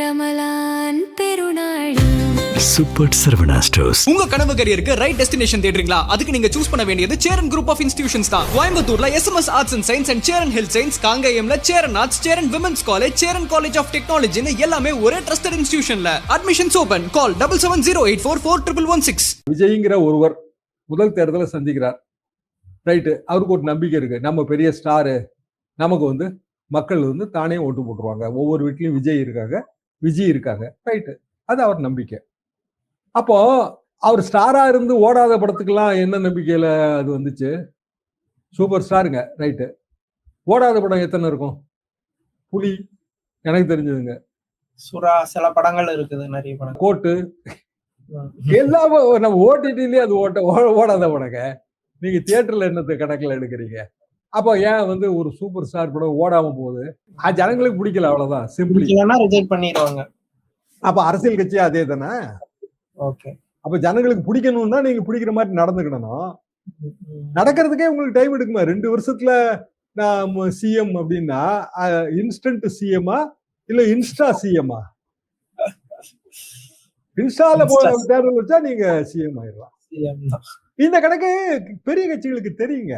ரமலான் பெருநாள் super Saravana stores. உங்க கனவு கரியருக்கு ரைட் டெஸ்டினேஷன் தேடுறீங்களா? அதுக்கு நீங்க சூஸ் பண்ண வேண்டியது சேரன் குரூப் ஆஃப் இன்ஸ்டிடியூஷன்ஸ் தான். கோயம்புத்தூர்ல SMS arts and science and Cheran health science, காங்கேயம்ல Cheran arts, Cheran women's college, Cheran college of டெக்னாலஜின்னு எல்லாமே ஒரே ட்ரஸ்டட் இன்ஸ்டிடியூஷன்ல. Admissions open. கால் 7708441116. விஜய்ங்கிற ஒருவர் முதல் தேர்தலை சந்திக்கிறார். ரைட்டு, அவருக்கு ஒரு நம்பிக்கை இருக்கு, நம்ம பெரிய ஸ்டாரு, நமக்கு வந்து மக்கள் வந்து தானே ஓட்டு போட்டுருவாங்க, ஒவ்வொரு வீட்லயும் விஜய் இருக்காங்க. ரைட்டு, அது அவர் நம்பிக்கை. அப்போ அவர் ஸ்டாரா இருந்து ஓடாத படத்துக்கெல்லாம் என்ன நம்பிக்கையில அது வந்துச்சு? சூப்பர் ஸ்டாருங்க. ரைட்டு, ஓடாத படம் எத்தனை இருக்கும்? புலி எனக்கு தெரிஞ்சதுங்க, சுறா, சில படங்கள் இருக்குது, நிறைய படம், கோட்டு, எல்லாமே நம்ம ஓடிடிலயே அது ஓடாத படங்க. நீங்க தியேட்டர்ல என்னத்தை கணக்குல எடுக்கிறீங்க? அப்போ ஏன் வந்து ஒரு சூப்பர் ஸ்டார் படம் ஓடாம போகுது? ஜனங்களுக்கு பிடிக்கல, அவ்வளவுதான், சிம்பிளி. ரிஜெக்ட் பண்ணிடுவாங்க. அப்ப அரசியல் கட்சியா அதே தானே. ஓகே, அப்ப ஜனங்களுக்கு பிடிக்கணும்னா நீங்க பிடிக்கிற மாதிரி நடந்துக்கணும். நடக்கிறதுக்கே உங்களுக்கு டைம் எடுக்குமா? 2 வருஷத்துல நான் சிஎம் அப்படின்னா இன்ஸ்டன்ட் சிஎம்மா இல்ல இன்ஸ்டா சிஎம்மா? இன்ஸ்டால தேர்தல் வச்சா நீங்க சிஎம் ஆயிடலாம். இந்த கணக்கு பெரிய கட்சிகளுக்கு தெரியுங்க.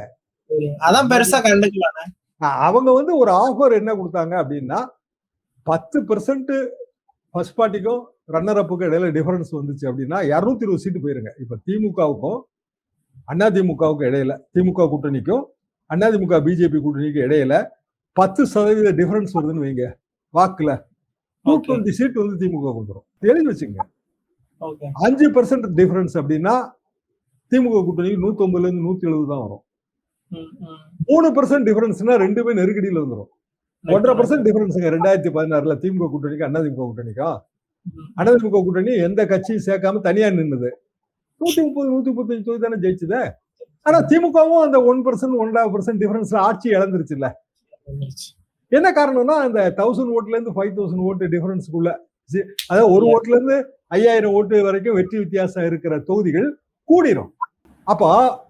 அதான் பெருசா கண்டுக்கல. அவங்க வந்து ஒரு ஆஃபர் என்ன கொடுத்தாங்க அப்படின்னா 10% ஃபர்ஸ்ட் பார்ட்டிக்கும் ரன்னர் அப்புக்கும் இடையில டிஃபரன்ஸ் வந்துச்சு அப்படின்னா 220 சீட்டு போயிருங்க. இப்ப திமுகவுக்கும் அதிமுகவுக்கும் இடையில, திமுக கூட்டணிக்கும் அதிமுக பிஜேபி கூட்டணிக்கும் இடையில 10% டிஃபரன்ஸ் வருதுன்னு வைங்க, வாக்குல 220 சீட் வந்து திமுக வந்துடும். எழுதி வச்சுங்க. 5% டிஃபரன்ஸ் அப்படின்னா திமுக கூட்டணிக்கு 150 இருந்து 170 தான் வரும். 3% டிஃபரன்ஸ்னா ரெண்டுமே நெருக்கடியில் வந்துடும். 1.5% டிஃபரன்ஸுங்க 2016 திமுக கூட்டணிக்கு அதிமுக கூட்டணிக்கும். அதிமுக கூட்டணி எந்த கட்சியும் சேர்க்காம தனியா நின்னுது. 130 135 தொகுதி தானே ஜெயிச்சுது. ஆனா திமுகவும் அந்த 1% 1.5% டிஃபரன்ஸ்ல ஆட்சி இழந்துருச்சுல்ல. என்ன காரணம்னா அந்த 1000 ஓட்டுல இருந்து 5000 ஓட்டு டிஃபரன்ஸ்க்குள்ள, அதாவது ஒரு ஓட்டுல இருந்து 5000 ஓட்டு வரைக்கும் வெற்றி வித்தியாசம் இருக்கிற தொகுதிகள் கூடிரும். அப்போ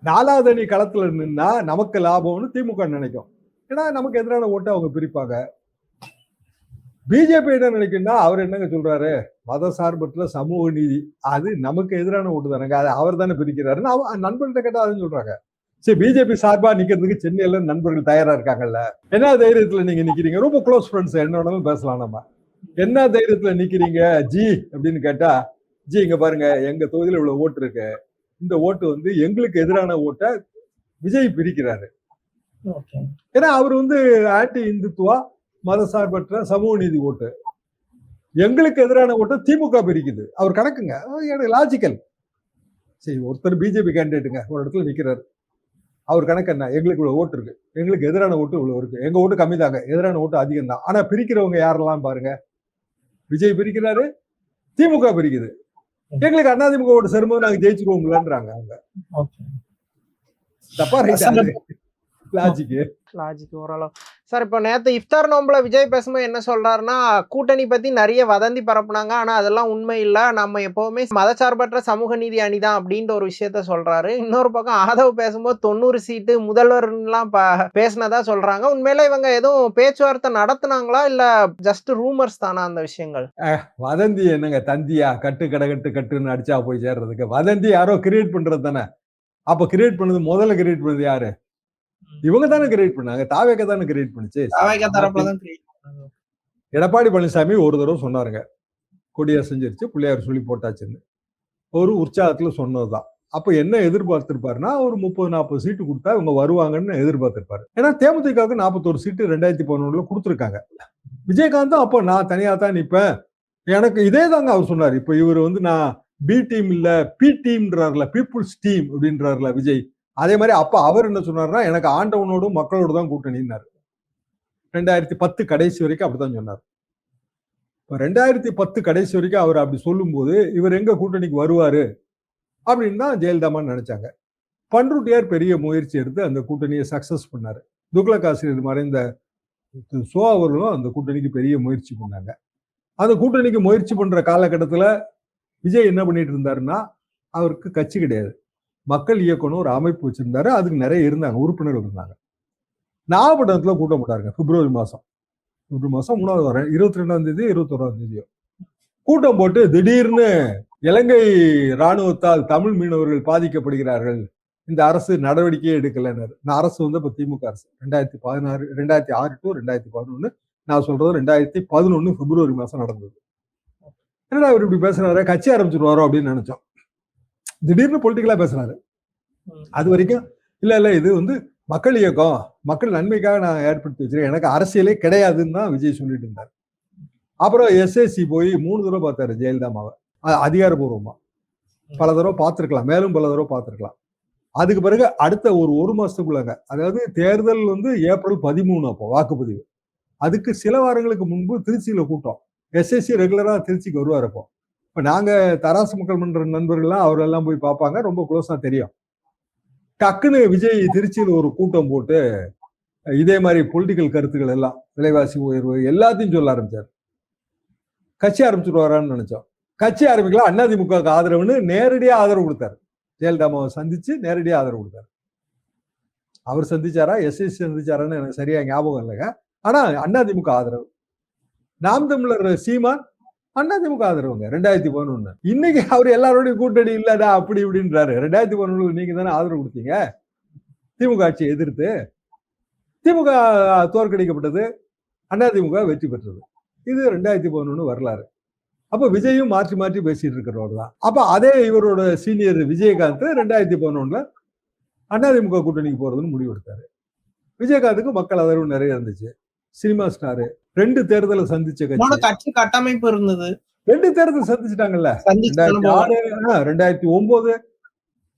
4வது அணி களத்துல நின்னா நமக்கு லாபம்னு திமுக நினைக்கும். ஏன்னா நமக்கு எதிரான ஓட்டை அவங்க பிரிப்பாங்க. பிஜேபி என்ன நினைக்குன்னா, அவர் என்னங்க சொல்றாரு, மத சார்பற்ற சமூக நீதி, அது நமக்கு எதிரான ஓட்டு தானங்க, அது அவர் தானே பிரிக்கிறாருன்னு நண்பர்கள்ட்ட கேட்டா அதுன்னு சொல்றாங்க. சரி, பிஜேபி சார்பா நிக்கிறதுக்கு சென்னையில நண்பர்கள் தயாரா இருக்காங்கல்ல, என்ன தைரியத்துல நீங்க நிக்கிறீங்க? ரொம்ப க்ளோஸ் ஃப்ரெண்ட்ஸ், என்ன வேணாலும் பேசலாம் நம்ம. என்ன தைரியத்துல நிக்கிறீங்க ஜி அப்படின்னு கேட்டா, ஜி இங்க பாருங்க, எங்க தொகுதியில இவ்வளவு ஓட்டு இருக்கு, இந்த ஓட்டு வந்து எங்களுக்கு எதிரான ஓட்டை விஜய் பிரிக்கிறாரு. ஏன்னா அவர் வந்து ஆன்டி இந்துத்துவா, மத சார்பற்ற சமூக நீதி ஓட்டு, எங்களுக்கு எதிரான ஓட்டை திமுக பிரிக்குது. அவர் கணக்குங்க, எனக்கு லாஜிக்கல். சரி, ஒருத்தர் பிஜேபி கேண்டிடேட்டுங்க ஒரு இடத்துல நிக்கிறாரு, அவர் கணக்கு என்ன, எங்களுக்கு இவ்வளவு ஓட்டு இருக்கு, எங்களுக்கு எதிரான ஓட்டு இவ்வளவு இருக்கு, எங்க ஓட்டு கம்மி தாங்க, எதிரான ஓட்டு அதிகம் தான். ஆனா பிரிக்கிறவங்க யாரெல்லாம் பாருங்க, விஜய் பிரிக்கிறாரு, திமுக பிரிக்குது. எங்களுக்கு அதிமுக ஓட்டு சேரும்போது நாங்க ஜெயிச்சிருவோம்லன்றாங்க அவங்க. தப்பா லாஜிக் ஓரளவு. சார், இப்போ நேற்று இஃப்தார் நோம்புல விஜய் பேசும்போது என்ன சொல்றாருன்னா, கூட்டணி பத்தி நிறைய வதந்தி பரப்புனாங்க, ஆனா அதெல்லாம் உண்மை இல்ல, நம்ம எப்பவுமே மதச்சார்பற்ற சமூக நீதி அணிதான் அப்படின்ற ஒரு விஷயத்த சொல்றாரு. இன்னொரு பக்கம் ஆதவ் பேசும்போது 90 சீட்டு முதல்வர்லாம் பேசினதா சொல்றாங்க. உண்மையில இவங்க எதுவும் பேச்சுவார்த்தை நடத்துனாங்களா இல்ல ஜஸ்ட் ரூமர்ஸ் தானா அந்த விஷயங்கள்? வதந்தி என்னங்க, தந்தியா, கட்டு கட்டுன்னு அடிச்சா போய் சேர்றதுக்கு? வதந்தி யாரோ கிரியேட் பண்றது தானே. அப்ப கிரியேட் பண்ணது, முதல்ல கிரியேட் பண்ணது யாரு? இவங்க தானே கிரியேட் பண்ணாங்க, தாவேக தானே கிரியேட் பண்ணுச்சு. எடப்பாடி பழனிசாமி ஒரு தடவை சொன்னாருங்க, கொடியா செஞ்சிருச்சு, பிள்ளையார் சொல்லி போட்டாச்சுன்னு, ஒரு உற்சாகத்துல சொன்னதுதான். அப்ப என்ன எதிர்பார்த்திருப்பாருன்னா, ஒரு 30-40 சீட்டு கொடுத்தா இவங்க வருவாங்கன்னு எதிர்பார்த்திருப்பாரு. ஏன்னா தேமுதிகவுக்கு 41 சீட்டு 2011 கொடுத்துருக்காங்க. விஜயகாந்தும் அப்போ நான் தனியா தான் நிப்பேன், எனக்கு இதே தாங்க அவர் சொன்னார். இப்ப இவர் வந்து நான் பி டீம் இல்ல பி டீம்ன்றாருல, பீப்புள்ஸ் டீம் அப்படின்றாருல விஜய். அதே மாதிரி அப்ப அவர் என்ன சொன்னார்னா, எனக்கு ஆண்டவனோடும் மக்களோடு தான் கூட்டணின்னாரு. 2010 கடைசி வரைக்கும் அப்படித்தான் சொன்னார். இப்ப 2010 கடைசி வரைக்கும் அவர் அப்படி சொல்லும் போது இவர் எங்க கூட்டணிக்கு வருவாரு அப்படின்னு தான் ஜெயலலிதா நினைச்சாங்க. பண்ருட்டியார் பெரிய முயற்சி எடுத்து அந்த கூட்டணியை சக்சஸ் பண்ணாரு. துக்ளக் ஆசிரியர் மறைந்த சோ அவர்களும் அந்த கூட்டணிக்கு பெரிய முயற்சி பண்ணாங்க. அந்த கூட்டணிக்கு முயற்சி பண்ற காலகட்டத்துல விஜய் என்ன பண்ணிட்டு இருந்தாருன்னா, அவருக்கு கட்சி கிடையாது, மக்கள் இயக்கணும் ஒரு அமைப்பு வச்சிருந்தாரு, அதுக்கு நிறைய இருந்தாங்க, உறுப்பினர்கள் இருந்தாங்க. நாகப்பட்டினத்துல கூட்டம் போட்டாருங்க பிப்ரவரி மாசம். ஒரு மாசம் 3வது வாரம் 22ஆம் தேதி 21ஆம் தேதியோ கூட்டம் போட்டு திடீர்னு இலங்கை ராணுவத்தால் தமிழ் மீனவர்கள் பாதிக்கப்படுகிறார்கள், இந்த அரசு நடவடிக்கையே எடுக்கலைன்னு. நான் அரசு வந்து இப்ப திமுக அரசு 2006 டு 2011, நான் சொல்றது 2011 பிப்ரவரி மாசம் நடந்தது. என்னடா அவர் இப்படி பேசுறாரு, கட்சி ஆரம்பிச்சிருவாரோ அப்படின்னு நினைச்சோம். திடீர்னு பொலிட்டிக்கலா பேசுறாரு. அது வரைக்கும் இல்ல இது வந்து மக்கள் இயக்கம், மக்கள் நன்மைக்காக நான் ஏற்படுத்தி வச்சிருக்கேன், எனக்கு அரசியலே கிடையாதுன்னு தான் விஜய் சொல்லிட்டு இருந்தார். அப்புறம் எஸ்எஸ்சி போய் 3 தடவை பார்த்தாரு ஜெயலலிதாமாவை அதிகாரபூர்வமா. பல தடவை பார்த்திருக்கலாம், மேலும் பல தடவை பார்த்திருக்கலாம். அதுக்கு பிறகு அடுத்த ஒரு மாசத்துக்குள்ளாங்க, அதாவது தேர்தல் வந்து ஏப்ரல் 13 அப்போ வாக்குப்பதிவு, அதுக்கு சில வாரங்களுக்கு முன்பு திருச்சியில கூட்டம். எஸ்எஸ்சி ரெகுலரா திருச்சிக்கு வருவார். அப்போ இப்ப நாங்க தராசு மக்கள் மன்ற நண்பர்கள்லாம் அவரெல்லாம் போய் பார்ப்பாங்க, ரொம்ப க்ளோஸா தெரியும். டக்குன்னு விஜய் திருச்சியில் ஒரு கூட்டம் போட்டு இதே மாதிரி பொலிட்டிக்கல் கருத்துக்கள் எல்லாம், விலைவாசி உயர்வு எல்லாத்தையும் சொல்ல ஆரம்பிச்சார். கட்சி ஆரம்பிச்சுட்டு நினைச்சோம். கட்சி ஆரம்பிக்கலாம், அதிமுக ஆதரவுன்னு நேரடியா ஆதரவு கொடுத்தாரு. ஜெயலலிதாமாவை சந்திச்சு நேரடியா ஆதரவு கொடுத்தாரு. அவர் சந்திச்சாரா எஸ்எஸ்சி சந்திச்சாரான்னு எனக்கு சரியா ஞாபகம் இல்லைங்க. ஆனா அதிமுக ஆதரவு. நாம் தமிழர் சீமான் அதிமுக ஆதரவுங்க 2011. இன்னைக்கு அவர் எல்லாரோடையும் கூட்டணி இல்லடா அப்படி இப்படின்றாரு. 2011 நீங்க தானே ஆதரவு கொடுத்தீங்க திமுக ஆட்சியை எதிர்த்து. திமுக தோற்கடிக்கப்பட்டது, அதிமுக வெற்றி பெற்றது. இது 2011 வரலாறு. அப்ப விஜயும் மாற்றி மாற்றி பேசிட்டு இருக்கிறவர் தான். அப்ப அதே இவரோட சீனியர் விஜயகாந்த் 2011 அதிமுக கூட்டணிக்கு போறதுன்னு முடிவெடுத்தாரு. விஜயகாந்துக்கு மக்கள் ஆதரவு நிறைய இருந்துச்சு. சினிமா ஸ்டாரு, 2 தேர்தலை சந்திச்ச கட்சி கட்டமைப்பு இருந்தது. 2 தேர்தல் சந்திச்சுட்டாங்கல்ல. 2009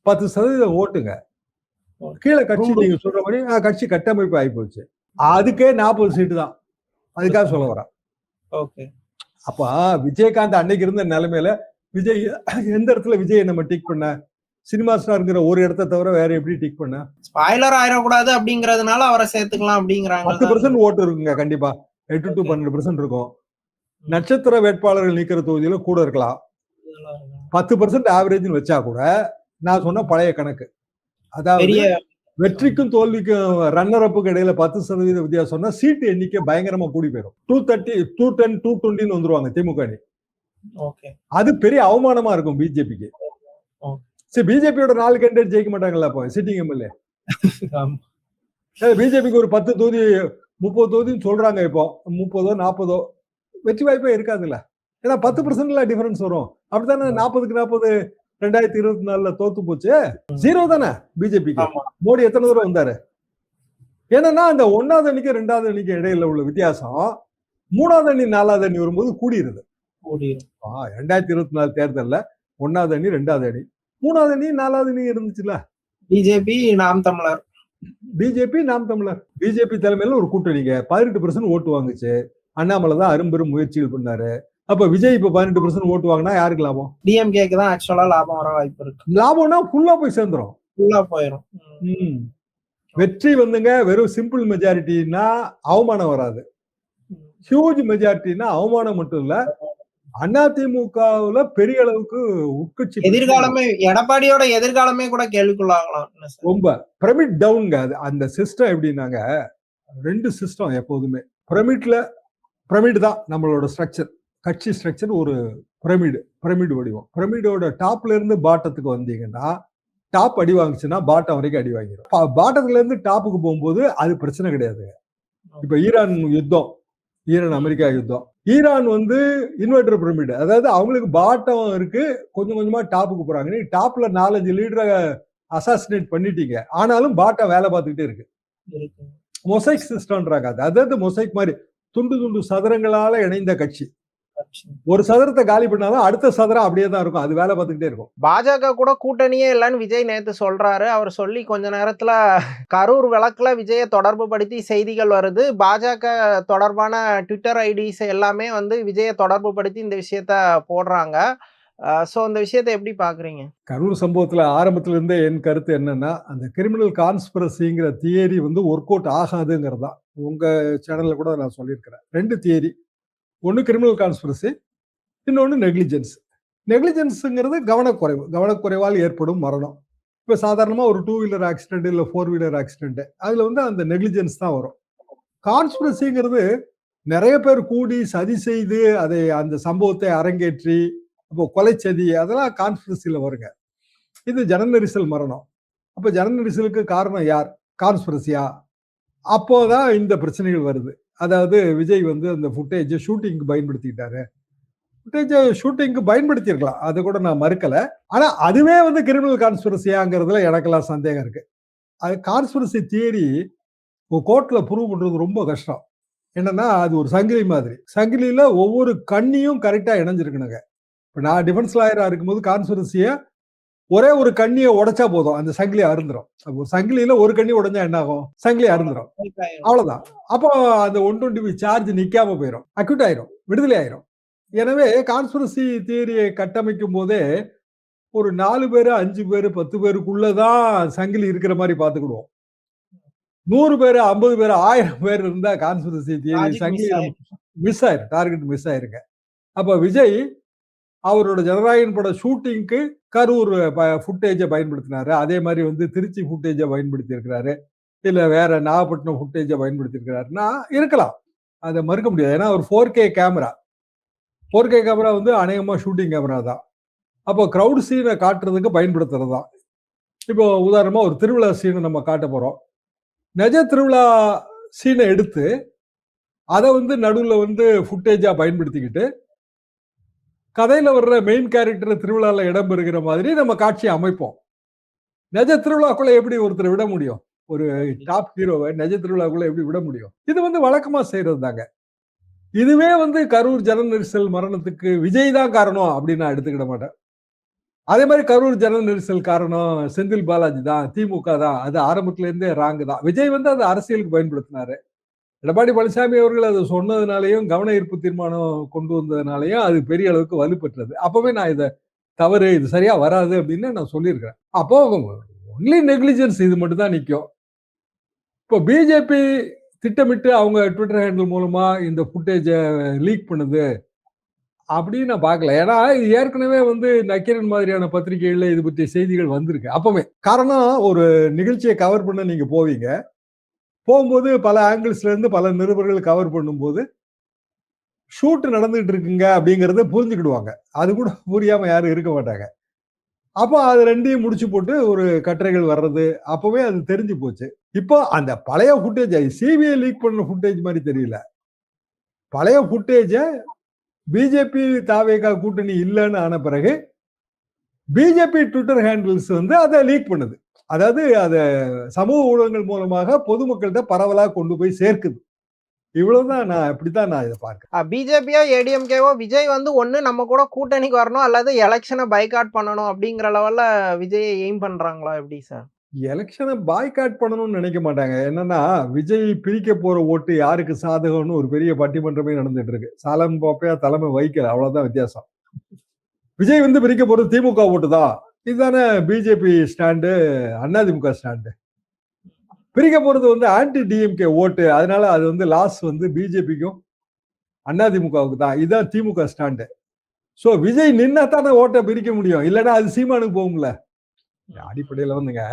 10% ஓட்டுங்க கீழே கட்சி. நீங்க சொல்ற மாதிரி கட்சி கட்டமைப்பு ஆகி போச்சு. அதுக்கே 40 சீட்டு தான். அதுக்காக சொல்ல வரேன். அப்ப விஜயகாந்த் அன்னைக்கு இருந்த நிலைமையில விஜய் எந்த இடத்துல விஜய் நம்ம டிக் பண்ண, சினிமா ஸ்டார்ங்கிற ஒரு இடத்தை தவிர வேற எப்படி டிக் பண்ண? ஸ்பாயிலர் ஆயிடக்கூடாது அப்படிங்கறதுனால அவரை சேர்த்துக்கலாம் அப்படிங்கிறாங்க. 10% ஓட்டு இருக்குங்க கண்டிப்பா, 8 to 12% இருக்கும். நட்சத்திர வேட்பாளர்கள் நீக்கிற தொகுதியில கூட இருக்கலாம். 10% ஆவரேஜ்னு வச்சா கூட நான் சொன்ன பழைய கணக்கு, அதாவது வெற்றிக்கும் தோல்விக்கும் ரன்னர் அப்புக்கு இடையில 10% வித்தியாசம்னா சீட்டு எண்ணிக்கை பயங்கரமா கூடி போயிடும். 230, 210, 220 வந்துருவாங்க திமுக அணி. அது பெரிய அவமானமா இருக்கும் பிஜேபிக்கு. சரி, பிஜேபியோட 4 கேண்டிடேட் ஜெயிக்க மாட்டாங்கல்ல அப்போ சிட்டிங் எம்எல்ஏ. பிஜேபிக்கு ஒரு 10 தொகுதி 30 தொகுதின்னு சொல்றாங்க. இப்போ 30ஓ 40ஓ வெற்றி வாய்ப்பே இருக்காதுல்ல. ஏன்னா 10% டிஃபரன்ஸ் வரும். அப்படித்தானே 40க்கு 40 2024 தோத்து போச்சு. 0 தானே பிஜேபிக்கு. மோடி எத்தனை தடவை வந்தாரு? ஏன்னா அந்த 1வது அணிக்கு 2வது அணிக்கு இடையில உள்ள வித்தியாசம் 3வது அணி 4வது அணி வரும்போது கூடியிருது. 2024 தேர்தல்ல 1வது அணி 2வது அணி 3வது அணி 4வது அணி இருந்துச்சுல்ல. பிஜேபி நாம் தமிழர் பிஜேபி தலைமையில ஒரு கூட்டணிங்க 18% ஓட்டு வாங்குச்சு. அண்ணாமலை தான் அரும்பெரும் முயற்சிகள் பண்ணாரு. அப்ப விஜய் இப்ப 18% ஓட்டு வாங்கினா யாருக்கு லாபம்? டிஎம்கேக்கு தான் ஆக்சுவலா லாபம் வர வாய்ப்பு இருக்கு. லாபம்னா ஃபுல்லா போய் சேர்ந்துரும், ஃபுல்லா போயிடும். வெற்றி வந்துங்க வெறும் சிம்பிள் மெஜாரிட்டின்னா அவமானம் வராது. ஹியூஜ் மெஜாரிட்டினா அவமானம் மட்டும் இல்ல, அதிமுகவுல பெரிய அளவுக்கு உட்கட்சி எதிர்காலமே, எடப்பாடியோட எதிர்காலமே கூட கேள்விக்குள்ளாகலாம். ரொம்ப பிரமிட் டவுன்ங்க. அது அந்த சிஸ்டம் எப்படின்னாங்க, 2 சிஸ்டம் எப்போதுமே. பிரமிட் தான் நம்மளோட ஸ்ட்ரக்சர், கட்சி ஸ்ட்ரக்சர் ஒரு பிரமிடு வடிவம். பிரமிடோட டாப்ல இருந்து பாட்டத்துக்கு வந்தீங்கன்னா, டாப் அடி வாங்குச்சுன்னா பாட்டம் வரைக்கும் அடி வாங்கிடும். பாட்டத்துல இருந்து டாப்புக்கு போகும்போது அது பிரச்சனை கிடையாது. இப்ப ஈரான் அமெரிக்கா யுத்தம், ஈரான் வந்து இன்வெர்டர் பிரமிடு, அதாவது அவங்களுக்கு பாட்டம் இருக்கு, கொஞ்சம் கொஞ்சமா டாப்புக்கு போறாங்க. நீ டாப்ல 4-5 லீடரை அசாசினேட் பண்ணிட்டீங்க, ஆனாலும் பாட்டம் வேலை பார்த்துக்கிட்டே இருக்கு. மொசைக் சிஸ்டம்ன்றாங்க. அதாவது மொசைக் மாதிரி துண்டு சதுரங்களால இணைந்த கட்சி. ஒரு சதுரத்தை காலி பண்ணாலும் அடுத்த சதுரம் அப்படியே தான் இருக்கும், அது வேலை பார்த்துக்கிட்டே இருக்கும். பாஜக கூட கூட்டணியே இல்லைன்னு விஜய் நேத்து சொல்றாரு. அவர் சொல்லி கொஞ்ச நேரத்துல கரூர் வழக்குல விஜய தொடர்பு படுத்தி செய்திகள் வருது. பாஜக தொடர்பான ட்விட்டர் ஐடிஸ் எல்லாமே வந்து விஜய தொடர்பு படுத்தி இந்த விஷயத்த போடுறாங்க. சோ அந்த விஷயத்தை எப்படி பாக்குறீங்க? கரூர் சம்பவத்துல ஆரம்பத்துல இருந்தே என் கருத்து என்னன்னா, அந்த கிரிமினல் கான்ஸ்பிரசிங்கிற தியரி வந்து ஒர்க் அவுட் ஆகாதுங்கிறதா. உங்க சேனல்ல கூட நான் சொல்லியிருக்கிறேன். 2 தியரி, ஒன்னு கிரிமினல் கான்ஸ்பிரசி, இன்னொன்னு நெக்லிஜென்ஸ்ங்கிறது கவனக்குறைவால் ஏற்படும் மரணம். இப்ப சாதாரணமா ஒரு 2 வீலர் ஆக்சிடென்ட் இல்ல 4 வீலர் ஆக்சிடென்ட், அதுல வந்து அந்த நெக்லிஜென்ஸ் தான் வரும். கான்ஸ்பிரசிங்கிறது நிறைய பேர் கூடி சதி செய்து அதை அந்த சம்பவத்தை அரங்கேற்றி அப்போ கொலை சதி அதெல்லாம் கான்ஸ்பிரசியில வருங்க. இது ஜன நெரிசல் மரணம். அப்ப ஜன நெரிசலுக்கு காரணம் யார்? கான்ஸ்பிரசியா? அப்போதான் இந்த பிரச்சனைகள் வருது. அதாவது விஜய் வந்து அந்த ஃபுட்டேஜ் ஷூட்டிங்க்கு பயன்படுத்திக்கிட்டாரு. ஃபுட்டேஜ் ஷூட்டிங்க்கு பயன்படுத்தியிருக்கலாம், அதை கூட நான் மறுக்கல. ஆனா அதுவே வந்து கிரிமினல் கான்ஸ்பிரசியாங்கிறதுல எனக்கெல்லாம் சந்தேகம் இருக்கு. அது கான்ஸ்பிரசி தியரி கோர்ட்ல ப்ரூவ் பண்றது ரொம்ப கஷ்டம். என்னன்னா அது ஒரு சங்கிலி மாதிரி. சங்கிலியில ஒவ்வொரு கண்ணியும் கரெக்டா இணைஞ்சிருக்கணுங்க. இப்ப நான் டிஃபென்ஸ் லாயரா இருக்கும்போது கான்ஸ்பிரசிய ஒரே ஒரு கண்ணியை உடைச்சா போதும், அந்த சங்கிலி அருந்துரும். ஒரு சங்கிலியில ஒரு கண்ணி உடைஞ்சா என்ன ஆகும்? சங்கிலி அருந்துரும், அவ்வளவுதான். அப்போ அந்த 120 சார்ஜ் நிக்காம போயிடும், அக்யூட் ஆயிரும், விடுதலை ஆயிரும். எனவே கான்ஸ்பிரசி தியரியை கட்டமைக்கும் போதே ஒரு 4 பேரு 5 பேரு 10 பேருக்குள்ளதான் சங்கிலி இருக்கிற மாதிரி பாத்துக்கிடுவோம். 100 பேரு 50 பேரு 1000 பேர் இருந்தா கான்ஸ்பிரசி தியரி சங்கிலி மிஸ் ஆயிரும், டார்கெட் மிஸ் ஆயிருங்க. அப்ப விஜய் அவரோட ஜனநாயகன் பட ஷூட்டிங்க்கு கரூர் ஃபுட்டேஜை பயன்படுத்தினாரு. அதே மாதிரி வந்து திருச்சி ஃபுட்டேஜை பயன்படுத்தி இருக்கிறாரு, இல்ல வேற நாகப்பட்டினம் ஃபுட்டேஜை பயன்படுத்தி இருக்கிறாருன்னா இருக்கலாம், அதை மறுக்க முடியாது. ஏன்னா ஒரு 4K கேமரா, 4K கேமரா வந்து அநேகமா ஷூட்டிங் கேமரா தான். அப்போ கிரவுட் சீனை காட்டுறதுக்கு பயன்படுத்துறது தான். இப்போ உதாரணமா ஒரு திருவிழா சீனை நம்ம காட்ட போறோம். நிஜ திருவிழா சீனை எடுத்து அதை வந்து நடுவில் வந்து ஃபுட்டேஜா பயன்படுத்திக்கிட்டு கதையில வர்ற மெயின் கேரக்டர் திருவிழால இடம் பெறுகிற மாதிரி நம்ம காட்சியை அமைப்போம். நிஜ திருவிழாக்குள்ள எப்படி ஒருத்தர் விட முடியும்? ஒரு டாப் ஹீரோவை நிஜ திருவிழாக்குள்ள எப்படி விட முடியும்? இது வந்து வழக்கமா செய்யறது தாங்க. இதுவே வந்து கரூர் ஜன நெரிசல் மரணத்துக்கு விஜய் தான் காரணம் அப்படின்னு நான் எடுத்துக்கிட மாட்டேன். அதே மாதிரி கரூர் ஜன நெரிசல் காரணம் செந்தில் பாலாஜி தான், திமுக தான், அது ஆரம்பத்துல இருந்தே ராங்கு தான். விஜய் வந்து அதை அரசியலுக்கு பயன்படுத்தினாரு. எடப்பாடி பழனிசாமி அவர்கள் அதை சொன்னதுனாலையும் கவன ஈர்ப்பு தீர்மானம் கொண்டு வந்ததுனாலையும் அது பெரிய அளவுக்கு வலுப்பெற்றது. அப்பவே நான் இதை தவறு, இது சரியா வராது அப்படின்னு நான் சொல்லியிருக்கிறேன். அப்போ ஒன்லி நெக்லிஜென்ஸ் இது மட்டும் தான் நிற்கும். இப்போ பிஜேபி திட்டமிட்டு அவங்க ட்விட்டர் ஹேண்டில் மூலமா இந்த ஃபுட்டேஜை லீக் பண்ணுது அப்படின்னு நான் பார்க்கல. ஏன்னா இது ஏற்கனவே வந்து நக்கீரன் மாதிரியான பத்திரிகைகள்ல இது பற்றிய செய்திகள் வந்திருக்கு அப்பவே. காரணம், ஒரு நிகழ்ச்சியை கவர் பண்ண நீங்க போவீங்க, போகும்போது பல ஆங்கிள்ஸ்ல இருந்து பல நிருபர்கள் கவர் பண்ணும்போது ஷூட் நடந்துகிட்டு இருக்குங்க அப்படிங்கறத புரிஞ்சுக்கிடுவாங்க. அது கூட புரியாம யாரும் இருக்க மாட்டாங்க. அப்போ அது ரெண்டையும் முடிச்சு போட்டு ஒரு கட்டுரைகள் வர்றது அப்பவே அது தெரிஞ்சு போச்சு. இப்போ அந்த பழைய ஃபுட்டேஜ் சிபிஐ லீக் பண்ண ஃபுட்டேஜ் மாதிரி தெரியல. பழைய ஃபுட்டேஜ பிஜேபி தாவேகா கூட்டணி இல்லைன்னு ஆன பிறகு பிஜேபி ட்விட்டர் ஹேண்டில்ஸ் வந்து அதை லீக் பண்ணுது. அதாவது அதை சமூக ஊடகங்கள் மூலமாக பொதுமக்கள்கிட்ட பரவலாக கொண்டு போய் சேர்க்குது. இவ்வளவுதான், நான் இப்படித்தான் நான் இதை பார்க்கிறேன். பிஜேபியோ ஏடிஎம்கேவோ விஜய் வந்து ஒண்ணு நம்ம கூட கூட்டணிக்கு வரணும் அல்லது எலெக்ஷனை பைகாட் பண்ணணும் அப்படிங்கிற லெவல்ல விஜய் எய்ம் பண்றாங்களா எப்படி சார்? எலெக்ஷனை பாய்காட் பண்ணணும்னு நினைக்க மாட்டாங்க. என்னன்னா விஜய் பிரிக்க போற ஓட்டு யாருக்கு சாதகம்னு ஒரு பெரிய பட்டிமன்றமே நடந்துட்டு இருக்கு. சாலம் பாப்பையா தலைமை வைக்கல, அவ்வளவுதான் வித்தியாசம். விஜய் வந்து பிரிக்க போறது திமுக ஓட்டு தான். இதுதானே பிஜேபி ஸ்டாண்டு, அதிமுக ஸ்டாண்டு. பிரிக்க போறது வந்து ஆன்டி டிஎம்கே ஓட்டு, அதனால அது வந்து லாஸ் வந்து பிஜேபிக்கும் அதிமுகவுக்கு தான். இதுதான் திமுக ஸ்டாண்டு. சோ விஜய் நின்னா தானே ஓட்டை பிரிக்க முடியும், இல்லைன்னா அது சீமானுக்கு போகும்ல. அடிப்படையில வந்துங்க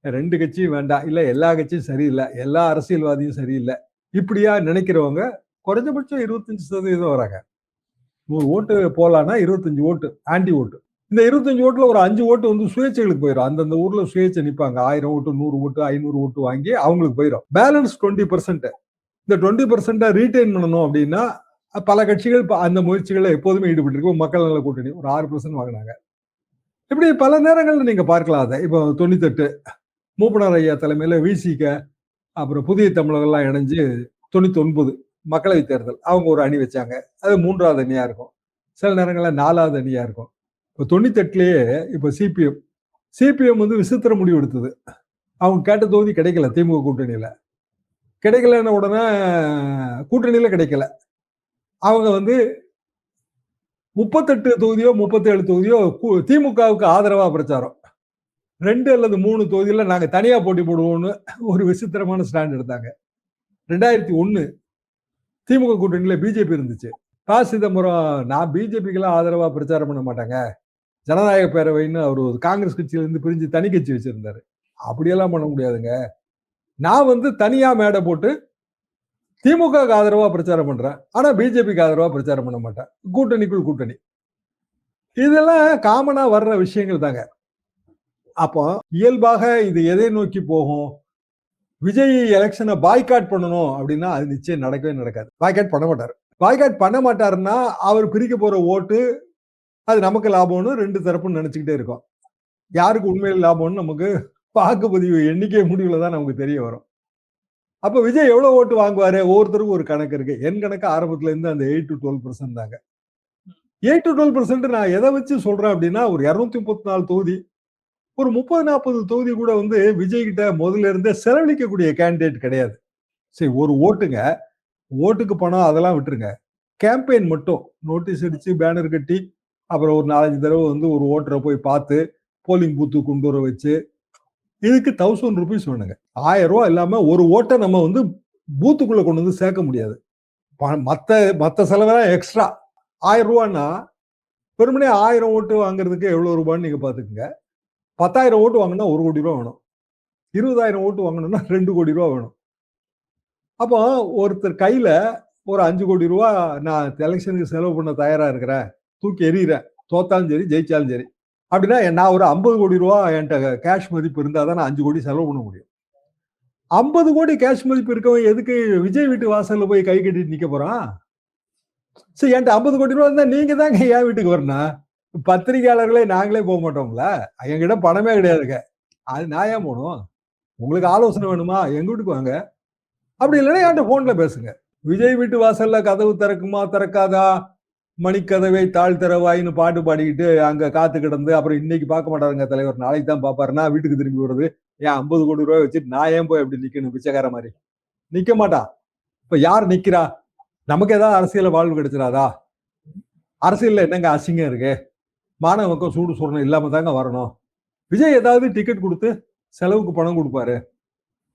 2 கட்சியும் வேண்டாம், இல்ல எல்லா கட்சியும் சரியில்லை, எல்லா அரசியல்வாதியும் சரியில்லை, இப்படியா நினைக்கிறவங்க குறைஞ்சபட்சம் 25% வராங்க. 100 ஓட்டு போலான்னா 25 ஓட்டு ஆன்டி ஓட்டு. இந்த 25 ஓட்டுல ஒரு 5 ஓட்டு வந்து சுயேட்சைகளுக்கு போயிடும். அந்தந்த ஊர்ல சுயேட்சை நிற்பாங்க. 1000 ஓட்டு 100 ஓட்டு 500 ஓட்டு வாங்கி அவங்களுக்கு போயிடும். பேலன்ஸ் 20%. இந்த 20% ரீட்டைன் பண்ணணும் அப்படின்னா பல கட்சிகள் அந்த முயற்சிகளை எப்போதுமே ஈடுபட்டு இருக்கு. மக்கள் நல கூட்டணி ஒரு 6% வாங்கினாங்க. இப்படி பல நேரங்கள்ல நீங்க பார்க்கலாம். அதை இப்போ 98 மூப்பனார் ஐயா தலைமையில விசிக அப்புறம் புதிய தமிழகெல்லாம் இணைஞ்சு 99 மக்களவை தேர்தல் அவங்க ஒரு அணி வச்சாங்க. அது 3வது அணியா இருக்கும், சில நேரங்கள்ல 4வது அணியா இருக்கும். இப்போ 98லயே இப்போ சிபிஎம் வந்து விசித்திர முடிவு எடுத்தது. அவங்க கேட்ட தொகுதி கிடைக்கல, திமுக கூட்டணியில கிடைக்கலன்னு உடனே கூட்டணியில கிடைக்கல. அவங்க வந்து 38 தொகுதியோ 37 தொகுதியோ திமுகவுக்கு ஆதரவா பிரச்சாரம். 2 அல்லது 3 தொகுதியில நாங்க தனியா போட்டி போடுவோம்னு ஒரு விசித்திரமான ஸ்டாண்ட் எடுத்தாங்க. 2001 திமுக கூட்டணியில பிஜேபி இருந்துச்சு. சிதம்பரம் நான் பிஜேபிக்கெல்லாம் ஆதரவா பிரச்சாரம் பண்ண மாட்டாங்க, ஜனநாயக பேரவைன்னு அவர் காங்கிரஸ் கட்சியில இருந்து பிரிஞ்சு தனி கட்சி வச்சிருந்தாரு. அப்படியெல்லாம் பண்ண முடியாதுங்க, நான் வந்து தனியா மேடை போட்டு திமுகவுக்கு ஆதரவா பிரச்சாரம் பண்றேன், ஆனா பிஜேபிக்கு ஆதரவா பிரச்சாரம் பண்ண மாட்டேன். கூட்டணிக்குள் கூட்டணி. இதெல்லாம் காமனா வர்ற விஷயங்கள் தாங்க. அப்போ இயல்பாக இது எதை நோக்கி போகும்? விஜய் எலெக்ஷனை பாய்காட் பண்ணணும் அப்படின்னா அது நிச்சயம் நடக்கவே நடக்காது. பாய்காட் பண்ண மாட்டாரு. பாய்காட் பண்ண மாட்டாருன்னா அவர் பிரிக்க போற ஓட்டு அது நமக்கு லாபம்னு 2 தரப்புன்னு நினைச்சுக்கிட்டே இருக்கோம். யாருக்கு உண்மையில் லாபம்னு நமக்கு வாக்குப்பதிவு எண்ணிக்கை முடிவுல தான் நமக்கு தெரிய வரும். அப்ப விஜய் எவ்வளவு ஓட்டு வாங்குவாரு? ஒவ்வொருத்தருக்கும் ஒரு கணக்கு இருக்கு. என் கணக்கு ஆரம்பத்துல இருந்து அந்த 8 to 12% தாங்க. 8 to 12% நான் எதை வச்சு சொல்றேன் அப்படின்னா, ஒரு 234 தொகுதி, ஒரு 30-40 தொகுதி கூட வந்து விஜய் கிட்ட முதல்ல இருந்தே செலவழிக்கக்கூடிய கேண்டிடேட் கிடையாது. சரி, ஒரு ஓட்டுங்க, ஓட்டுக்கு பணம் அதெல்லாம் விட்டுருங்க. கேம்பெயின் மட்டும் நோட்டீஸ் அடிச்சு பேனர் கட்டி அப்புறம் ஒரு 4-5 தடவை வந்து ஒரு ஓட்டரை போய் பார்த்து போலிங் பூத்து கொண்டு வர வச்சு இதுக்கு 1000 rupees வேணுங்க. 1000 ரூபாய் இல்லாம ஒரு ஓட்டை நம்ம வந்து பூத்துக்குள்ள கொண்டு வந்து சேர்க்க முடியாது. மத்த செலவெல்லாம் எக்ஸ்ட்ரா. 1000 ரூபான்னா வெறுமனே 1000 ஓட்டு வாங்குறதுக்கு எவ்வளவு ரூபான்னு நீங்க பாத்துக்கோங்க. 10,000 ஓட்டு வாங்கினா 1 கோடி ரூபாய் வேணும். 20,000 ஓட்டு வாங்கணும்னா 2 கோடி ரூபாய் வேணும். அப்போ ஒருத்தர் கையில ஒரு 5 கோடி ரூபாய் நான் எலெக்ஷனுக்கு செலவு பண்ண தயாரா இருக்கிறேன், தூக்கி எறிகிறேன், தோத்தாலும் சரி ஜெயிச்சாலும் சரி அப்படின்னா நான் ஒரு 50 கோடி ரூபாய் என்கிட்ட கேஷ் மதிப்பு இருந்தால் தான் நான் 5 கோடி செலவு பண்ண முடியும். 50 கோடி கேஷ் மதிப்பு இருக்கவன் எதுக்கு விஜய் வீட்டு வாசல்ல போய் கை கட்டிட்டு நிக்க போறான்? சரி, என்கிட்ட 50 கோடி ரூபாய் இருந்தா நீங்க தாங்க என் வீட்டுக்கு வரணும். பத்திரிகையாளர்களே நாங்களே போக மாட்டோம்ல, என்கிட்ட பணமே கிடையாதுங்க. அது நான் ஏன் போகணும்? உங்களுக்கு ஆலோசனை வேணுமா? எங்க வீட்டுக்கு வாங்க. அப்படி இல்லைன்னா என்கிட்ட போன்ல பேசுங்க. விஜய் வீட்டு வாசல்ல கதவு திறக்குமா திறக்காதா, மணிக்கதவை தாழ்த்திறவாயின்னு பாட்டு பாடிக்கிட்டு அங்க காத்து கிடந்து அப்புறம் இன்னைக்கு பார்க்க மாட்டாருங்க தலைவர், நாளைக்கு தான் பாப்பாருன்னா வீட்டுக்கு திரும்பி வருது. ஏன் 50 கோடி ரூபாய் வச்சுட்டு நான் ஏன் போய் அப்படி நிக்கணும்? பிச்சைக்கார மாதிரி நிக்க மாட்டான். இப்ப யார் நிக்கிறா? நமக்கு ஏதாவது அரசியல வாழ்வு கிடைச்சிடாதா? அரசியல்ல என்னங்க அசிங்கம் இருக்கு? மாணவனுக்கும் சூடு சுரணம் இல்லாம தாங்க வரணும். விஜய் ஏதாவது டிக்கெட் கொடுத்து செலவுக்கு பணம் கொடுப்பாரு.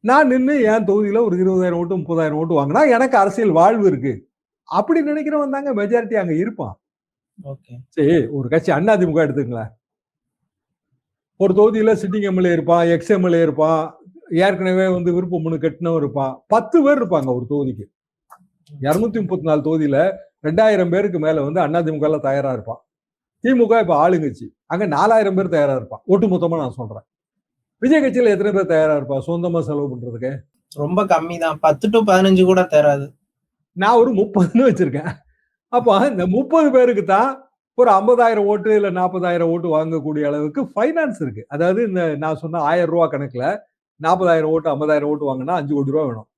நான் நின்று என் தொகுதியில ஒரு 20,000 ஓட்டு 30,000 ஓட்டு வாங்கினா எனக்கு அரசியல் வாழ்வு இருக்கு. அப்படி நினைக்கிறவன் தாங்க மெஜாரிட்டி அங்க இருப்பான். சரி, ஒரு கட்சி அதிமுக எடுத்துங்களேன். ஒரு தொகுதியில சிட்டிங் எம்எல்ஏ இருப்பான், எக்ஸ் எம்எல்ஏ இருப்பான், ஏற்கனவே வந்து விருப்ப மனு கட்டினவன் இருப்பான். 10 பேர் இருப்பாங்க ஒரு தொகுதிக்கு. 234 தொகுதியில 2000 பேருக்கு மேல வந்து அதிமுக தயாரா இருப்பான். திமுக இப்ப ஆளுங்கட்சி, அங்க 4000 பேர் தயாரா இருப்பான். ஒட்டு மொத்தமா நான் சொல்றேன். விஜய் கட்சியில எத்தனை பேர் தயாரா இருப்பா சொந்தமா செலவு பண்றதுக்கு? ரொம்ப கம்மி தான். 10 to 15 கூட தராது. நான் ஒரு 30 வச்சிருக்கேன். அப்ப இந்த 30 பேருக்கு தான் ஒரு 50,000 ஓட்டு இல்ல 40,000 ஓட்டு வாங்கக்கூடிய அளவுக்கு ஃபைனான்ஸ் இருக்கு. அதாவது இந்த நான் சொன்ன 1000 ரூபாய் கணக்குல 40,000 ஓட்டு 50,000 ஓட்டு வாங்கினா 5 கோடி ரூபாய் வேணும்.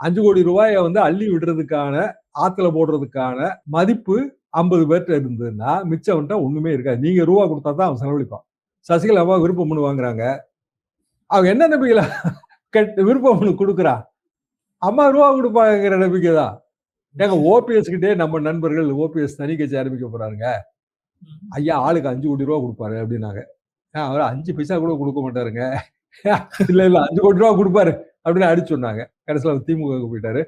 5 கோடி ரூபாயை வந்து அள்ளி விடுறதுக்கான, ஆத்துல போடுறதுக்கான மதிப்பு 50 பேர்கிட்ட இருந்ததுன்னா மிச்சம் வந்துட்டா ஒண்ணுமே இருக்காது. நீங்க ரூபா கொடுத்தா தான் அவன் செலவழிப்பான். சசிகலா அம்மா விருப்ப மனு வாங்குறாங்க. அவங்க என்ன நம்பிக்கையில விருப்ப மனு கொடுக்குறா? அம்மா ரூபா கொடுப்பாங்கிற நம்பிக்கை தான். ஏங்க ஓபிஎஸ் கிட்டே நம்ம நண்பர்கள் ஓபிஎஸ் தனி கட்சி ஆரம்பிக்க போறாருங்க, ஐயா ஆளுக்கு 5 கோடி ரூபா கொடுப்பாரு அப்படின்னாங்க. அவர் 5 பைசா கூட கொடுக்க மாட்டாருங்க, இல்ல 5 கோடி ரூபா கொடுப்பாரு அப்படின்னு அடிச்சு சொன்னாங்க. கடைசியில் திமுக போயிட்டாரு,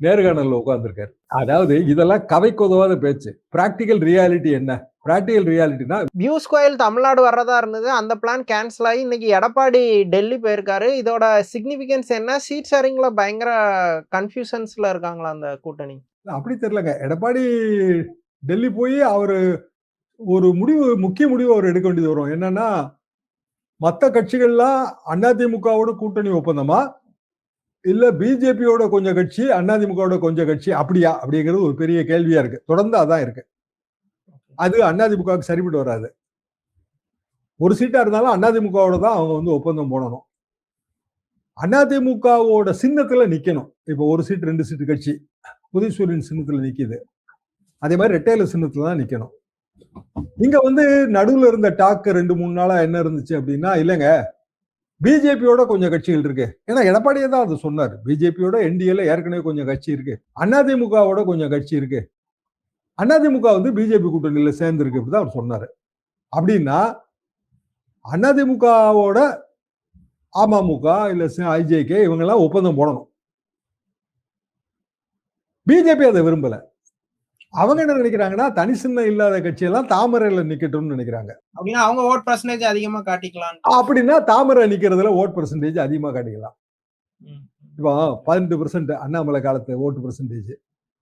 நேர்காணல்ல உட்கார்ந்துருக்காரு. அதாவது இதெல்லாம் கவைக்கு உதவாத பேச்சு. பிராக்டிகல் ரியாலிட்டி என்ன? பிராக்டிகல் ரியாலிட்டினா பியூஷ் கோயல் தமிழ்நாடு வர்றதா இருந்தது, அந்த பிளான் கேன்சல் ஆகி இன்னைக்கு எடப்பாடி டெல்லி போயிருக்காரு. இதோட சிக்னிபிகன்ஸ் என்ன? சீட் ஷேரிங்ல பயங்கர கன்ஃபியூஷன்ஸ்ல இருக்காங்களா அந்த கூட்டணி? அப்படி தெரியலங்க. எடப்பாடி டெல்லி போய் அவரு ஒரு முடிவு, முக்கிய முடிவு அவர் எடுக்க வேண்டியது வரும். என்னன்னா, மற்ற கட்சிகள்லாம் அதிமுகவோட கூட்டணி ஒப்பந்தமா இல்ல பிஜேபியோட கொஞ்சம் கட்சி அதிமுகவோட கொஞ்சம் கட்சி அப்படியா அப்படிங்கிறது ஒரு பெரிய கேள்வியா இருக்கு. தொடர்ந்து அதான் இருக்கு. அது அதிமுகவுக்கு சரிபட்டு வராது. ஒரு சீட்டா இருந்தாலும் அதிமுகவோட தான் அவங்க வந்து ஒப்பந்தம் போடணும். அதிமுகவோட சின்னத்துல நிக்கணும். இப்ப ஒரு சீட் 2 சீட்டு கட்சி புதீஸ்வரின் சின்னத்துல நிக்குது, அதே மாதிரி ரெட்டையில சின்னத்துல தான் நிக்கணும். இங்க வந்து நடுவுல இருந்த டாக்கு 2-3 நாளா என்ன இருந்துச்சு அப்படின்னா, இல்லைங்க பிஜேபியோட கொஞ்சம் கட்சிகள் இருக்கு. ஏன்னா எடப்பாடியே தான் அது சொன்னார். பிஜேபியோட என்டிஏல ஏற்கனவே கொஞ்சம் கட்சி இருக்கு, அதிமுகவோட கொஞ்சம் கட்சி இருக்கு, அதிமுக வந்து பிஜேபி கூட்டணியில சேர்ந்திருக்கு அப்படிதான் அவர் சொன்னாரு. அப்படின்னா அதிமுகவோட அமமுக இல்ல ஐஜேகே இவங்க எல்லாம் ஒப்பந்தம் போடணும். பிஜேபி அதை விரும்பல. அவங்க என்ன நினைக்கிறாங்கன்னா, தனி சின்னம் இல்லாத கட்சியெல்லாம் தாமரையில நிக்கட்டும்னு நினைக்கிறாங்க. அப்படின்னா அவங்க ஓட் பர்சன்டேஜ் அதிகமா காட்டிக்கலாம். அப்படின்னா தாமரை நிக்கிறதுல ஓட் பர்சன்டேஜ் அதிகமா காட்டிக்கலாம். இப்போ 18% அண்ணாமலை காலத்து ஓட்டு பெர்சன்டேஜ்,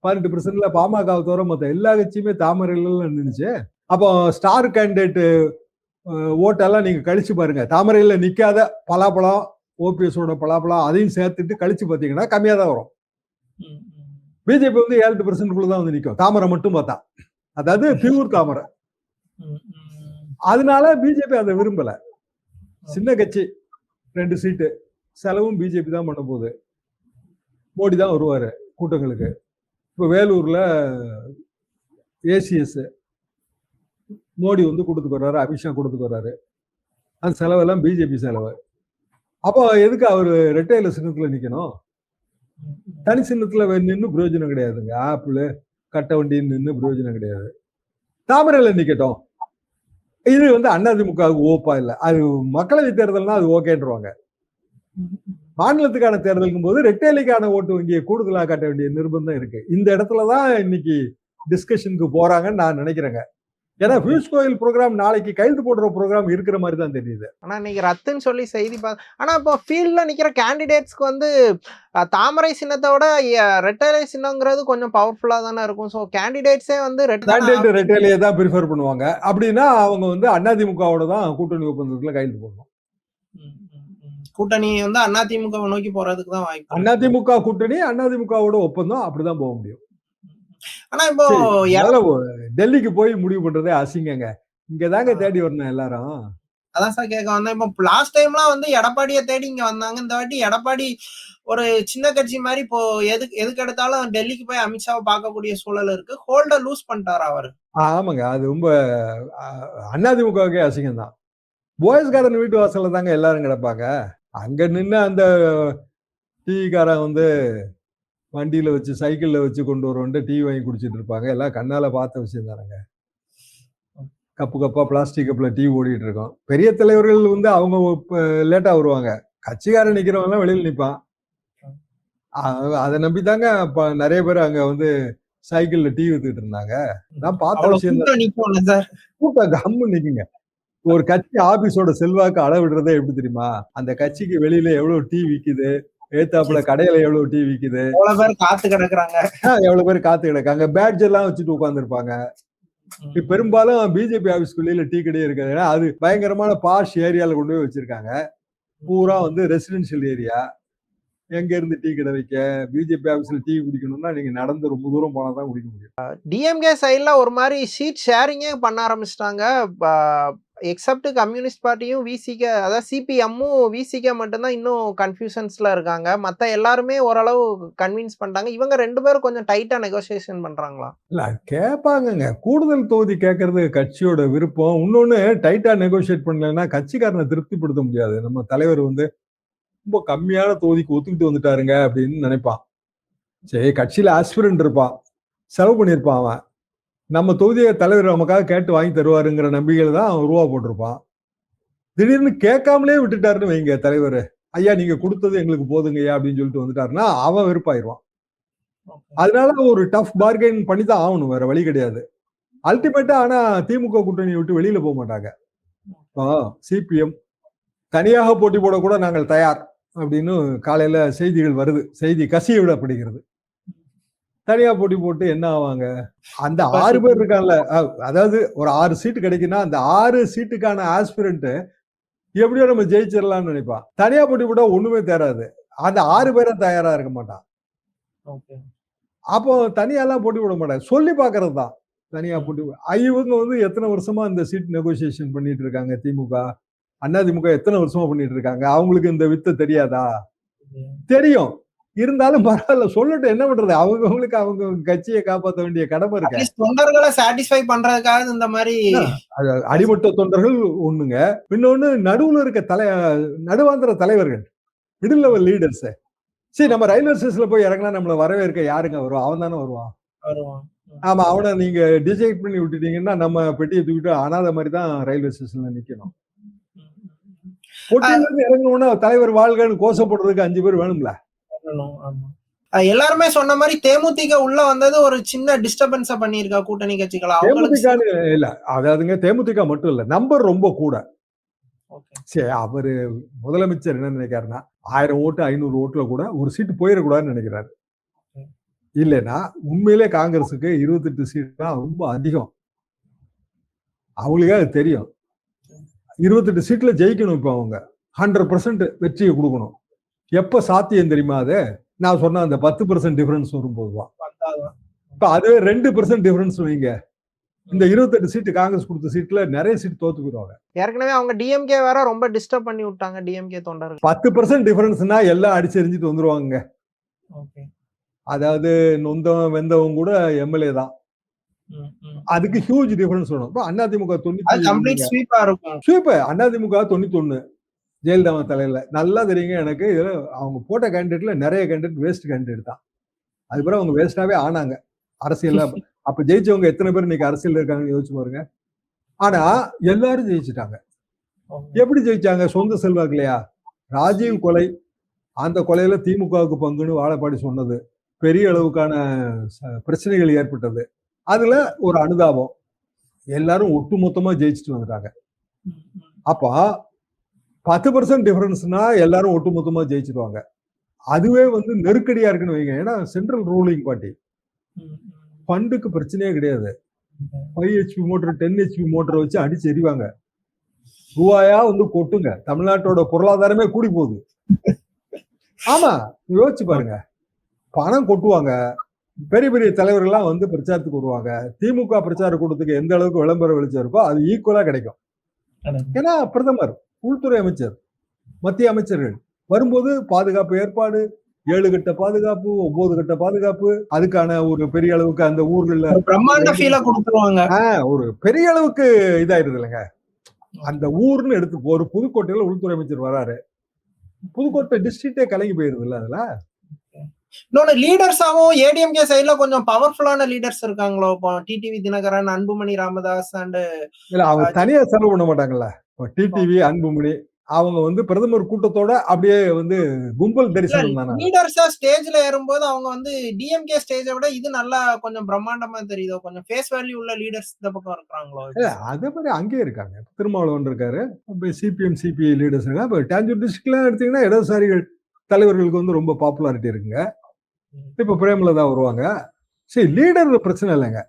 18%ல பாமகவை தவிர மொத்த எல்லா கட்சியுமே தாமரையில நின்றுச்சு. அப்போ ஸ்டார் கேண்டிடேட் ஓட்டெல்லாம் நீங்க கழிச்சு பாருங்க. தாமரையில நிக்காத பலாப்பழம், ஓபிஎஸோட பலாப்பழம் அதையும் சேர்த்துட்டு கழிச்சு பார்த்தீங்கன்னா கம்மியா தான் வரும். பிஜேபி வந்து 7% தான் வந்து நிற்கும் தாமரை மட்டும் பார்த்தா, அதாவது பியூர் தாமரை. அதனால பிஜேபி அதை விரும்பல. சின்ன கட்சி 2 சீட்டு, செலவும் பிஜேபி தான் பண்ண போகுது. மோடி தான் வருவாரு கூட்டங்களுக்கு. இப்போ வேலூர்ல ஏசிஎஸ் மோடி வந்து கொடுத்துக்கு வர்றாரு, அமித்ஷா கொடுத்துக்கு வர்றாரு. அந்த செலவெல்லாம் பிஜேபி செலவு. அப்போ எதுக்கு அவரு ரெட்டையில சின்னத்துல நிக்கணும்? தனி சின்னத்துல நின்று பிரயோஜனம் கிடையாதுங்க. ஆப்பிள் கட்ட வண்டி நின்று பிரயோஜனம் கிடையாது. தாமரையில நிக்கட்டும். இது வந்து அதிமுகவுக்கு ஓப்பா இல்லை. அது மக்களவை தேர்தல்னா அது ஓகேன்றுவாங்க. மாநிலத்துக்கான தேர்தலுக்கும் போது ரெட்டைலைக்கான ஓட்டு வங்கியை கூடுதலாக காட்ட வேண்டிய நிர்பந்தம் இருக்கு. இந்த இடத்துலதான் இன்னைக்கு டிஸ்கஷனுக்கு போறாங்கன்னு நான் நினைக்கிறேங்க. ஏன்னா பியூஷ் கோயல் ப்ரோக்ராம் நாளைக்கு கைது போடுற ப்ரோக்ராம் இருக்கிற மாதிரி தான் தெரியுது. ஆனா இன்னைக்கு ரத்துன்னு சொல்லி செய்தி ஆனா இப்போ ஃபீல்ட்ல நிக்கிற கேண்டிடேட்ஸ்க்கு வந்து தாமரை சின்னத்தோட ரெட்டைலை சின்னங்கிறது கொஞ்சம் பவர்ஃபுல்லா தானே இருக்கும். ஸோ கேண்டிடேட்ஸே வந்து ரெட்டைலையே தான் ப்ரிஃபர் பண்ணுவாங்க. அப்படின்னா அவங்க வந்து அதிமுகவோட தான் கூட்டணி ஒப்பந்தத்துல கைது போடணும். கூட்டணி வந்து அதிமுக நோக்கி போறதுக்கு தான் வாய்ப்பு. அதிமுக கூட்டணி அதிமுகவோட ஒப்பந்தம் அப்படிதான் போக முடியும். ஆனா இப்போ டெல்லிக்கு போய் முடிவு பண்றதே அசிங்கங்க. இங்கதாங்க தேடி வரணும் எல்லாரும். அதான் சார் கேட்க வந்தேன். இப்போ லாஸ்ட் டைம்லாம் வந்து எடப்பாடியை தேடி இங்க வந்தாங்க. இந்த வாட்டி எடப்பாடி ஒரு சின்ன கட்சி மாதிரி இப்போ எதுக்கு எடுத்தாலும் டெல்லிக்கு போய் அமித்ஷாவை பார்க்கக்கூடிய சூழல் இருக்கு. ஹோல்ட லூஸ் பண்ணிட்டாரா அவரு? ஆமாங்க, அது ரொம்ப அதிமுகவுக்கே அசிங்கம் தான். போயஸ் கார்டன் வீட்டு வாசல்ல தாங்க எல்லாரும் கிடப்பாங்க. அங்க நின்று அந்த டீக்காரன் வந்து வண்டியில வச்சு சைக்கிள்ல வச்சு கொண்டு வருவோம் டீ வாங்கி குடிச்சிட்டு இருப்பாங்க. எல்லாம் கண்ணால பார்த்த விஷயம் தானங்க. கப்பு கப்பா பிளாஸ்டிக் கப்ல டீ ஓடிட்டு இருக்கோம். பெரிய தலைவர்கள் வந்து அவங்க லேட்டா வருவாங்க. கட்சிக்காரன் நிக்கிறவங்க எல்லாம் வெளியில நிப்பான். அதை நம்பித்தாங்க நிறைய பேர் அங்க வந்து சைக்கிள்ல டீ வித்துட்டு இருந்தாங்க. நான் பார்த்த விஷயம் தான். கூட்டம் கம்மு நிக்குங்க. ஒரு கட்சி ஆபீஸோட செல்வாக்கு அளவிடுறதே எப்படி தெரியுமா? அந்த கட்சிக்கு வெளியில எவ்வளவு டீ விக்குது, ஏத்தாப்புல கடையில எவ்வளவு டீ விக்குது, எவ்வளவு பேர் காத்து கிடக்குறாங்க, பேட்ஜ் எல்லாம் வச்சுட்டு உட்கார்ந்து இருப்பாங்க. பெரும்பாலும் பிஜேபி ஆபீஸ்குள்ள டீ கடையே இருக்காது. ஏன்னா அது பயங்கரமான பாஷ் ஏரியால கொண்டு போய் வச்சிருக்காங்க. பூரா வந்து ரெசிடென்சியல் ஏரியா. எங்க இருந்து டீ கடை வைக்க? பிஜேபி ஆபீஸ்ல டீ குடிக்கணும்னா நீங்க நடந்து ரொம்ப தூரம் போனா தான் குடிக்க முடியும். டிஎம்கே சைட்ல ஒரு மாதிரி சீட் ஷேரிங்கே பண்ண ஆரம்பிச்சிட்டாங்க. எக்ஸப்ட் கம்யூனிஸ்ட் பார்ட்டியும் விசிகே, அதாவது சிபிஎம்மும் விசிகே மட்டும்தான் இன்னும் கன்ஃபியூஷன்ஸ்ல இருக்காங்க. மற்ற எல்லாருமே ஓரளவு கன்வின்ஸ் பண்ணிட்டாங்க. இவங்க 2 பேரும் கொஞ்சம் டைட்டா நெகோசியேஷன் பண்றாங்களா? இல்ல கேட்பாங்க. கூடுதல் தொகுதி கேட்கறது கட்சியோட விருப்பம். இன்னொன்னு டைட்டா நெகோசியேட் பண்ணலன்னா கட்சிக்காரனை திருப்திப்படுத்த முடியாது. நம்ம தலைவர் வந்து ரொம்ப கம்மியான தொகுதிக்கு ஒத்துக்கிட்டு வந்துட்டாருங்க அப்படின்னு நினைப்பான். சரி, கட்சியில ஆஸ்பிரண்ட் இருப்பான், செலவு பண்ணியிருப்பான். அவன் நம்ம தொகுதியை தலைவர் நமக்காக கேட்டு வாங்கி தருவாருங்கிற நம்பிக்கையில தான் அவன் ரூபா போட்டிருப்பான். திடீர்னு கேட்காமலே விட்டுட்டாருன்னு வைங்க தலைவர், ஐயா நீங்க கொடுத்தது எங்களுக்கு போதுங்கய்யா அப்படின்னு சொல்லிட்டு வந்துட்டாருன்னா அவன் வெறுப்பாயிருவான். அதனால ஒரு டஃப் பார்கெயின் பண்ணி தான் ஆகணும், வேற வழி கிடையாது. அல்டிமேட்டா ஆனா திமுக கூட்டணி விட்டு வெளியில போக மாட்டாங்க. சிபிஎம் தனியாக போட்டி போட கூட நாங்கள் தயார் அப்படின்னு காலையில செய்திகள் வருது. செய்தி கசிய விடப்படுகிறது. தனியா போட்டி போட்டு என்ன ஆவாங்க? அந்த 6 பேர் இருக்கான்ல, அதாவது ஒரு 6 சீட்டு கிடைக்குன்னா அந்த 6 சீட்டுக்கான ஆஸ்பிரண்ட் எப்படியோ நம்ம ஜெயிச்சிடலாம்னு நினைப்பான். தனியா போட்டி போட்டா ஒண்ணுமே தேராது. அந்த 6 பேரும் தயாரா இருக்க மாட்டான். அப்போ தனியாலாம் போட்டி போட மாட்டாங்க, சொல்லி பாக்குறது தான். தனியா போட்டி இவங்க வந்து எத்தனை வருஷமா இந்த சீட் நெகோசியேஷன் பண்ணிட்டு இருக்காங்க. திமுக அதிமுக எத்தனை வருஷமா பண்ணிட்டு இருக்காங்க. அவங்களுக்கு இந்த வித்தை தெரியாதா? தெரியும். இருந்தாலும் பரவாயில்ல, சொல்லட்டும், என்ன பண்றது? அவங்களுக்கு அவங்க கட்சியை காப்பாற்ற வேண்டிய கடமை இருக்கு. தொண்டர்களை சாட்டிஸ்ஃபை பண்றதுக்காக இந்த மாதிரி அடிமட்ட தொண்டர்கள் ஒண்ணுங்க. இன்னொன்னு நடுவுல இருக்க நடுவாந்திர தலைவர்கள், மிடில் லெவல் லீடர்ஸ். சரி, நம்ம ரயில்வே ஸ்டேஷன்ல போய் இறங்கினா நம்மள வரவேற்க யாருங்க வருவான்? அவன் தானே வருவான். ஆமா, அவனை நீங்க டிசைட் பண்ணி விட்டுட்டீங்கன்னா நம்ம பெட்டியை தூக்கிட்டு அனாத மாதிரி தான் ரயில்வே ஸ்டேஷன்ல நிக்கணும். போட்டியிலிருந்து இறங்கணும்னா தலைவர் வாழ்கன்னு கோஷம் போடுறதுக்கு 5 பேர் வேணும்ல. எல்லாருமே சொன்ன மாதிரி தேமுதிக உள்ள வந்தது ஒரு சின்ன டிஸ்டர்பன்ஸ் பண்ணிருக்கா கூட்டணி கட்சிகள். தேமுதிக இல்ல, அதாவதுங்க தேமுதிக மட்டும் இல்ல, நம்பர் ரொம்ப கூட. சரி, அவரு முதலமைச்சர் என்ன நினைக்கிறாருன்னா 1000 ஓட்டு 500 ஓட்டுல கூட ஒரு சீட்டு போயிடக்கூடாதுன்னு நினைக்கிறாரு. இல்லைன்னா உண்மையிலே காங்கிரஸுக்கு 28 சீட் தான் ரொம்ப அதிகம். அவங்களுக்கே அது தெரியும். 28 சீட்ல ஜெயிக்கணும். இப்ப அவங்க 100% வெற்றியை கொடுக்கணும். எப்ப சாத்தியம் தெரியுமா? அது நான் சொன்ன அந்த 10% டிஃபரன்ஸ் வரும்போதுதான். இப்ப அதுவே 2% டிஃபரன்ஸ் வைங்க, இந்த 28 சீட்டு காங்கிரஸ் கொடுத்த சீட்ல நிறைய சீட் தோத்து போயிடுவாங்க. ஏற்கனவே அவங்க டிஎம்கே வேற ரொம்ப டிஸ்டர்ப் பண்ணி விட்டாங்க, டிஎம்கே தொண்டர்கள். 10% டிஃபரன்ஸ்னா எல்லாம் அடிச்சு எரிஞ்சிட்டு வந்துருவாங்க. அதாவது நொந்தவன் வெந்தவன் கூட எம்எல்ஏ தான். அதுக்கு ஹியூஜ் டிஃபரன்ஸ் வரும். இப்போ அதிமுக 91 ஜெயலலிதா தலையில நல்லா தெரியுங்க எனக்கு. இதுல அவங்க போட்ட கேண்டிடேட்ல நிறைய கேண்டிடேட் வேஸ்ட் கேண்டிடேட் தான். அதுக்கப்புறம் அவங்க வேஸ்டாவே ஆனாங்க அரசியல்ல. அப்ப ஜெயிச்சவங்க எத்தனை பேர் இன்னைக்கு அரசியல் இருக்காங்கன்னு யோசிச்சு பாருங்க. ஆனா எல்லாரும் ஜெயிச்சுட்டாங்க. எப்படி ஜெயிச்சாங்க? சொந்த செல்வாக்கு இல்லையா? ராஜீவ் கொலை, அந்த கொலையில திமுகவுக்கு பங்குன்னு வாழப்பாடி சொன்னது, பெரிய அளவுக்கான பிரச்சனைகள் ஏற்பட்டது. அதுல ஒரு அனுதாபம், எல்லாரும் ஒட்டுமொத்தமா ஜெயிச்சுட்டு வந்துட்டாங்க. அப்ப 10% டிஃபரன்ஸ்னா எல்லாரும் ஒட்டுமொத்தமா ஜெயிச்சிருவாங்க. அதுவே நெருக்கடியா இருக்குன்னு வைங்க. ஏன்னா சென்ட்ரல் ரூலிங் பார்ட்டி, ஃபண்டுக்கு பிரச்சனையே கிடையாது. 5 HP மோட்டர் 10 HP மோட்டரை வச்சு அடிச்சு எறிவாங்க. ரூபாயா கொட்டுங்க. தமிழ்நாட்டோட பொருளாதாரமே கூடி போகுது. ஆமா, யோசிச்சு பாருங்க. பணம் கொட்டுவாங்க. பெரிய பெரிய தலைவர்கள்லாம் பிரச்சாரத்துக்கு வருவாங்க. திமுக பிரச்சார கூட்டத்துக்கு எந்த அளவுக்கு விளம்பரம் வெளிச்சம் இருக்கோ அது ஈக்குவலா கிடைக்கும். ஏன்னா பிரதமர், உள்துறை அமைச்சர், மத்திய அமைச்சர்கள் வரும்போது பாதுகாப்பு ஏற்பாடு, 7 கட்ட பாதுகாப்பு, 9 கட்ட பாதுகாப்பு, அதுக்கான ஒரு பெரிய அளவுக்கு அந்த ஊர்கள்ல பிரம்மாண்ட ஃபீலா கொடுத்துருவாங்க. ஒரு பெரிய அளவுக்கு இதாயிருது இல்லைங்க. அந்த ஊர்னு எடுத்து ஒரு புதுக்கோட்டையில உள்துறை அமைச்சர் வராரு, புதுக்கோட்டை டிஸ்ட்ரிக்டே கலங்கி போயிருது இல்ல. அதுல இன்னொன்னு லீடர்ஸாவும் ஏடிஎம்கே சைடுல கொஞ்சம் பவர்ஃபுல்லான லீடர்ஸ் இருக்காங்களோ. இப்போ டிடிவி தினகரன், அன்புமணி ராமதாஸ் அண்ட் இல்ல, அவங்க தனியா செலவு பண்ண மாட்டாங்கல்ல. டிடிவி, அன்புமணி அவங்க பிரதமர் கூட்டத்தோட அப்படியே கும்பல் தரிசனம் தானே. லீடர்ஸா ஸ்டேஜ்ல ஏறும்போது அவங்க டிஎம்கே ஸ்டேஜை விட இது நல்லா கொஞ்சம் பிரம்மாண்டமா தெரியுதோ. கொஞ்சம் ஃபேஸ் வேல்யூ உள்ள லீடர்ஸ் இந்த பக்கம் இருக்காங்களோ. அதே மாதிரி அங்கேயே இருக்காங்க. திருமாவளவன் இருக்காரு, சிபிஎம் சிபிஐ லீடர்ஸ். இப்போ டாஞ்சூர் டிஸ்ட்ரிக்ட்லாம் எடுத்தீங்கன்னா இடதுசாரிகள் தலைவர்களுக்கு ரொம்ப பாப்புலாரிட்டி இருக்குங்க. இப்ப பிரேமலதா வருவாங்க. சரி, லீடர் பிரச்சனை இல்லைங்க.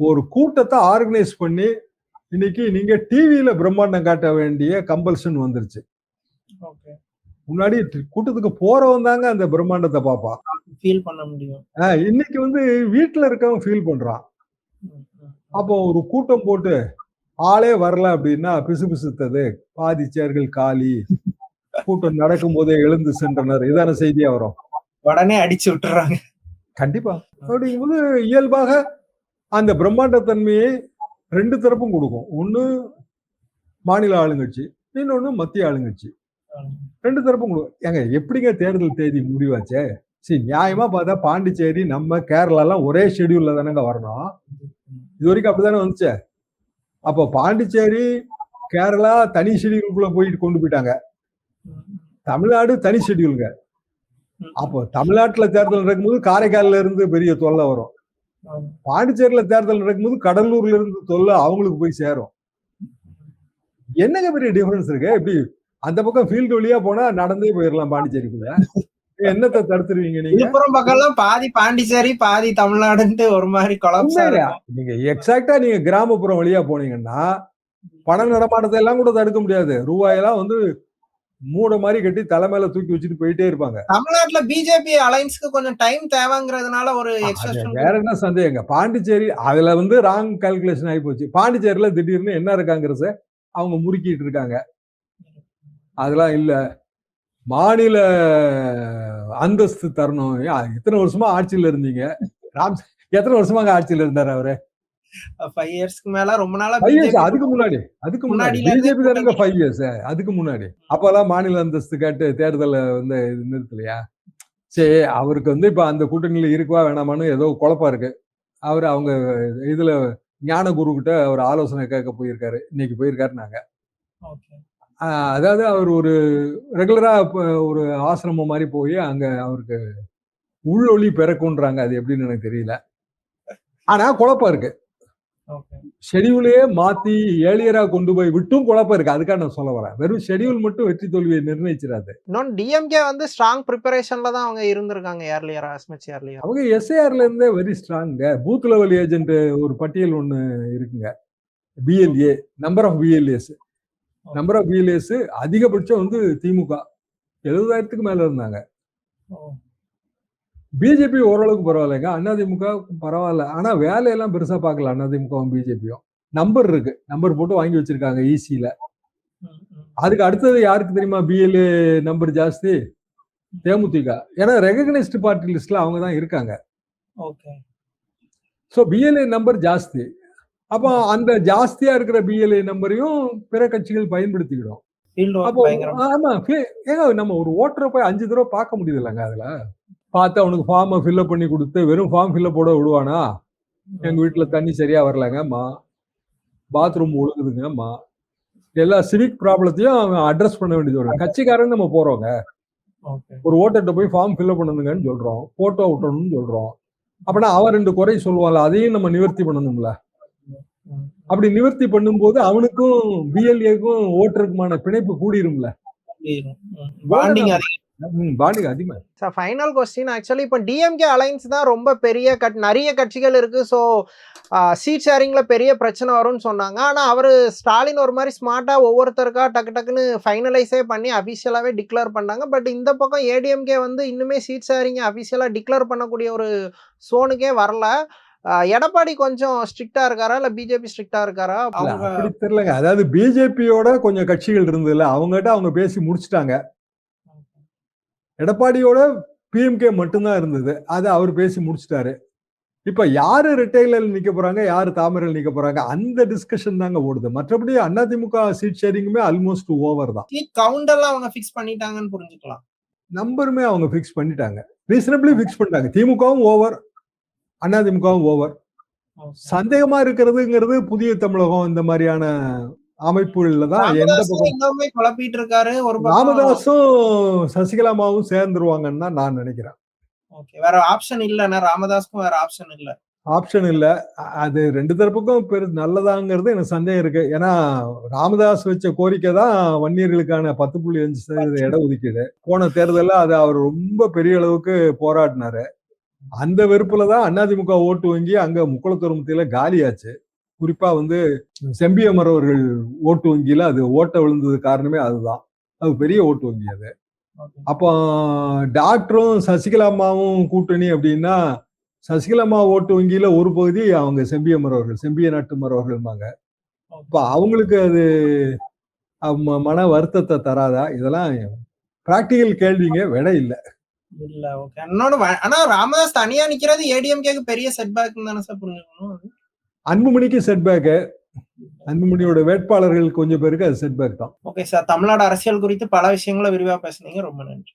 ஒரு கூட்டத்தை ஆர்கனைஸ் பண்ணி இன்னைக்கு நீங்க டிவியில பிரம்மாண்டம் காட்ட வேண்டிய கம்பல்ஷன் வந்துருச்சு. முன்னாடி கூட்டத்துக்கு போறவன் தாங்க அந்த பிரம்மாண்டத்தை பாப்பா, ஃபீல் பண்ண முடியும். இன்னைக்கு வீட்டுல இருக்கவன் ஃபீல் பண்றான். அப்போ ஒரு கூட்டம் போட்டு ஆளே வரல அப்படின்னா பிசுபிசுத்தது, பாதி சேர்கள் காலி, கூட்டம் நடக்கும் போதே எழுந்து சென்றனர், இதான செய்தியா வரும். உடனே அடிச்சு விட்டுறாங்க. கண்டிப்பா. அப்படிங்கும்போது இயல்பாக அந்த பிரம்மாண்ட தன்மையை 2 தரப்பும் கொடுக்கும். ஒண்ணு மாநில ஆளுங்கட்சி, இன்னொன்னு மத்திய ஆளுங்கட்சி. 2 தரப்பும் கொடுக்கும். ஏங்க எப்படிங்க தேர்தல் தேதி முடிவாச்சே? சரி, நியாயமா பார்த்தா பாண்டிச்சேரி, நம்ம கேரளா எல்லாம் ஒரே ஷெடியூல்ல தானங்க வரணும். இது வரைக்கும் அப்படித்தானே வந்துச்சு. அப்போ பாண்டிச்சேரி, கேரளா தனி ஷெடியூலுக்குள்ள போயிட்டு கொண்டு போயிட்டாங்க. தமிழ்நாடு தனி ஷெடியூலுங்க. அப்போ தமிழ்நாட்டுல தேர்தல் நடக்கும்போது காரைக்கால்ல இருந்து பெரிய தொல்லை வரும். பாண்டிச்சேரியில தேர்தல் நடக்கும்போது கடலூர்ல இருந்து தொல்லை அவங்களுக்கு போய் சேரும். என்னங்க பெரிய டிஃபரன்ஸ் இருக்கு? எப்படி அந்த பக்கம் ஃபீல்டு வழியா போனா நடந்தே போயிடலாம் பாண்டிச்சேரிக்குள்ள. என்னத்தை தடுத்துருவீங்க நீங்க? விழுப்புரம் பக்கம் பாதி பாண்டிச்சேரி பாதி தமிழ்நாடுன்ட்டு ஒரு மாதிரி கொலாப்ஸ். நீங்க எக்ஸாக்டா நீங்க கிராமப்புறம் வழியா போனீங்கன்னா பண நடமாட்டத்தை எல்லாம் கூட தடுக்க முடியாது. ரூபாயெல்லாம் மூட மாதிரி கட்டி தலைமையில தூக்கி வச்சுட்டு போயிட்டே இருப்பாங்க. தமிழ்நாட்டுல பிஜேபி அலைன்ஸ்க்கு கொஞ்சம் டைம் தேவைங்கிறதுனால ஒரு வேற என்ன சந்தேகங்க. பாண்டிச்சேரி அதுல ராங் கால்குலேஷன் ஆகி போச்சு. பாண்டிச்சேரியில திடீர்னு என்ன இருக்காங்கிறத அவங்க முறுக்கிட்டு இருக்காங்க. அதெல்லாம் இல்ல, மாநில அந்தஸ்து தரணும். எத்தனை வருஷமா ஆட்சியில இருந்தீங்க? எத்தனை வருஷமா ஆட்சியில இருந்தாரு அவரு? 5 இயர்ஸ்க்கு மேல, ரொம்ப நாளா. அதுக்கு முன்னாடி பிஜேபி தானே 5 இயர்ஸ். அதுக்கு முன்னாடி அப்பெல்லாம் மாநில அந்தஸ்து கேட்டு தேர்தல நிறுத்தலையா? சரி, அவருக்கு இப்ப அந்த கூட்டணியில இருக்கவா வேணாமான்னு ஏதோ குழப்பம் இருக்கு. அவரு அவங்க இதுல ஞான குரு கிட்ட அவர் ஆலோசனை கேட்க போயிருக்காரு. இன்னைக்கு போயிருக்காருனாங்க. அதாவது அவர் ஒரு ரெகுலரா ஒரு ஆசிரமம் மாதிரி போய் அங்க அவருக்கு உள்ளொளி பிறக்குன்றாங்க. அது எப்படின்னு எனக்கு தெரியல. ஆனா குழப்பம் இருக்கு. ஓகே ஷெடியூலே மாத்தி ஏர்லியரா கொண்டு போய் விட்டும் குழப்பம் இருக்கு. அதுக்காக நான் சொல்ல வரேன். வெறும் ஷெடியூல் மட்டும் வெற்றி தோல்வியை நிர்ணயிச்சிடாது. இன்னொன்னு டிஎம்கே வந்து ஸ்ட்ராங் ப்ரிப்பரேஷன்ல தான் அவங்க இருந்திருக்காங்க ஏர்லியரா, as much earlier. அவங்க எஸ்ஏஆர்ல இருந்தே வெரி ஸ்ட்ராங்க. பூத் லெவல் ஏஜென்ட் ஒரு பட்டியல் ஒண்ணு இருக்குங்க. பிஎல்ஏ நம்பர் ஆஃப் பிஎல்ஏஸ் அதிகபட்சம் வந்து திமுக 70,000க்கு மேல இருந்தாங்க. பிஜேபி ஓரளவுக்கு பரவாயில்லைங்க. அதிமுக பரவாயில்ல. ஆனா வேலையெல்லாம் பெருசா பார்க்கல அதிமுகவும் பிஜேபியும். நம்பர் இருக்கு, நம்பர் போட்டு வாங்கி வச்சிருக்காங்க ஈசியில. அதுக்கு அடுத்தது யாருக்கு தெரியுமா பிஎல்ஏ நம்பர் ஜாஸ்தி? தேமுதிக. ஏன்னா ரெகக்னைஸ்டு பார்ட்டி லிஸ்ட்ல அவங்க தான் இருக்காங்க. ஸோ பிஎல்ஏ நம்பர் ஜாஸ்தி. அப்போ அந்த ஜாஸ்தியா இருக்கிற பிஎல்ஏ நம்பரையும் பிற கட்சிகள் பயன்படுத்திக்கிடும். அப்போ ஆமா, ஏங்க நம்ம ஒரு ஓட்டரை போய் 5 தடவை பார்க்க முடியுது இல்லைங்க. அதுல பார்த்து அவனுக்கு ஃபார்மை ஃபில்அப் பண்ணி கொடுத்து வெறும் ஃபார்ம் ஃபில்அப் போட விடுவானா? எங்க வீட்டுல தண்ணி சரியா வரலங்கம்மா, பாத்ரூம் ஒழுகுதுங்கம்மா, எல்லா சிவிக் ப்ராப்ளத்தையும் அவன் அட்ரஸ் பண்ண வேண்டியது வரும். கட்சிக்காரன் நம்ம போறோங்க, ஒரு ஓட்டர்கிட்ட போய் ஃபார்ம் ஃபில்அப் பண்ணுங்கன்னு சொல்றோம், போட்டோ விட்டணும்னு சொல்றோம். அப்படின்னா அவன் 2 குறை சொல்லுவான்ல, அதையும் நம்ம நிவர்த்தி பண்ணணும்ல. அப்படி நிவர்த்தி பண்ணும்போது அவனுக்கும் பிஎல்ஏக்கும் ஓட்டருக்குமான பிணைப்பு கூடிரும்ல. பாண்டிங் அதிகமா. ஃபைனல் கொஸ்டின், ஆக்சுவலி இப்போ டிஎம்கே அலைன்ஸ் தான் ரொம்ப பெரிய நிறைய கட்சிகள் இருக்கு. ஸோ சீட் ஷேரிங்ல பெரிய பிரச்சனை வரும்னு சொன்னாங்க. ஆனா அவரு ஸ்டாலின் ஒரு மாதிரி ஸ்மார்ட்டா ஒவ்வொருத்தருக்கா டக்கு டக்குன்னு ஃபைனலைஸே பண்ணி அபிஷியலாவே டிக்ளேர் பண்ணாங்க. பட் இந்த பக்கம் ஏடிஎம்கே வந்து இன்னுமே சீட் ஷேரிங் அபிஷியலா டிக்ளேர் பண்ணக்கூடிய ஒரு சோனுக்கே வரல. எடப்பாடி கொஞ்சம் ஸ்ட்ரிக்டா இருக்காரா இல்ல பிஜேபி ஸ்ட்ரிக்டா இருக்காரா? அப்படி தெரியலங்க. அதாவது பிஜேபியோட கொஞ்சம் கட்சிகள் இருந்ததுல, அவங்ககிட்ட அவங்க பேசி முடிச்சுட்டாங்க. எடப்பாடியோட பிஎம்கே மட்டும்தான் இருந்தது, அது அவர் பேசி முடிச்சுட்டாரு. இப்ப யாரு ரிட்டைலர் நிக்க போறாங்க, யாரு தாமரையில் நிக்க போறாங்க, அந்த டிஸ்கஷன் தாங்க ஓடுது. மற்றபடி அதிமுக சீட் ஷேரிங்குமே ஆல்மோஸ்ட் ஓவர் தான். கவுண்டர்லாம் அவங்க ஃபிக்ஸ் பண்ணிட்டாங்கன்னு புரிஞ்சுக்கலாம். நம்பருமே அவங்க ஃபிக்ஸ் பண்ணிட்டாங்க, ரீசனபிளி ஃபிக்ஸ் பண்ணிட்டாங்க. திமுகவும் ஓவர், அதிமுகவும் ஓவர். சந்தேகமா இருக்கிறதுங்கிறது புதிய தமிழகம் இந்த மாதிரியான அமைப்புகள்ல தான். எந்த பக்கம் குழப்பிட்டு இருக்காரு. ராமதாஸும் சசிகலாமாவும் சேர்ந்துருவாங்கன்னு தான் நான் நினைக்கிறேன். வேற ஆப்ஷன் இல்லன்னா ராமதாஸ்க்கும் வேற ஆப்ஷன் இல்ல. அது 2 தரப்புக்கும் நல்லதாங்கிறது எனக்கு சந்தேகம் இருக்கு. ஏன்னா ராமதாஸ் வச்ச கோரிக்கை தான் வன்னியர்களுக்கான 10.5% இடஒதுக்கீடு. போன தேர்தல்ல அது அவர் ரொம்ப பெரிய அளவுக்கு போராடினாரு. அந்த வெறுப்புலதான் அதிமுக ஓட்டு வங்கி அங்க முக்குளத்தூர் காலியாச்சு. குறிப்பா வந்து செம்பியமர் அவர்கள் ஓட்டு வங்கியில அது ஓட்ட விழுந்தது காரணமே அதுதான். அது பெரிய ஓட்டு வங்கி அது. அப்போ டாக்டரும் சசிகலாமாவும் கூட்டணி அப்படின்னா, சசிகலாமா ஓட்டு வங்கியில ஒரு பகுதி அவங்க செம்பியமர் அவர்கள், செம்பிய நாட்டுமர் அவர்கள்பாங்க. இப்ப அவங்களுக்கு அது மன வருத்தத்தை தராதா? இதெல்லாம் பிராக்டிகல் கேள்விங்க, விட இல்ல. ஆனா ராமதாஸ் தனியா நிக்கிறது ஏடிஎம்கேக்கு பெரிய செட்பேக் தானே சார் புரிஞ்சுக்கணும். அன்புமணிக்கு செட்பேக், அன்புமணியோட வேட்பாளர்கள் கொஞ்சம் பேருக்கு அது செட்பேக் தான். ஓகே சார், தமிழ்நாடு அரசியல் குறித்து பல விஷயங்களை விரிவா பேசுனீங்க, ரொம்ப நன்றி.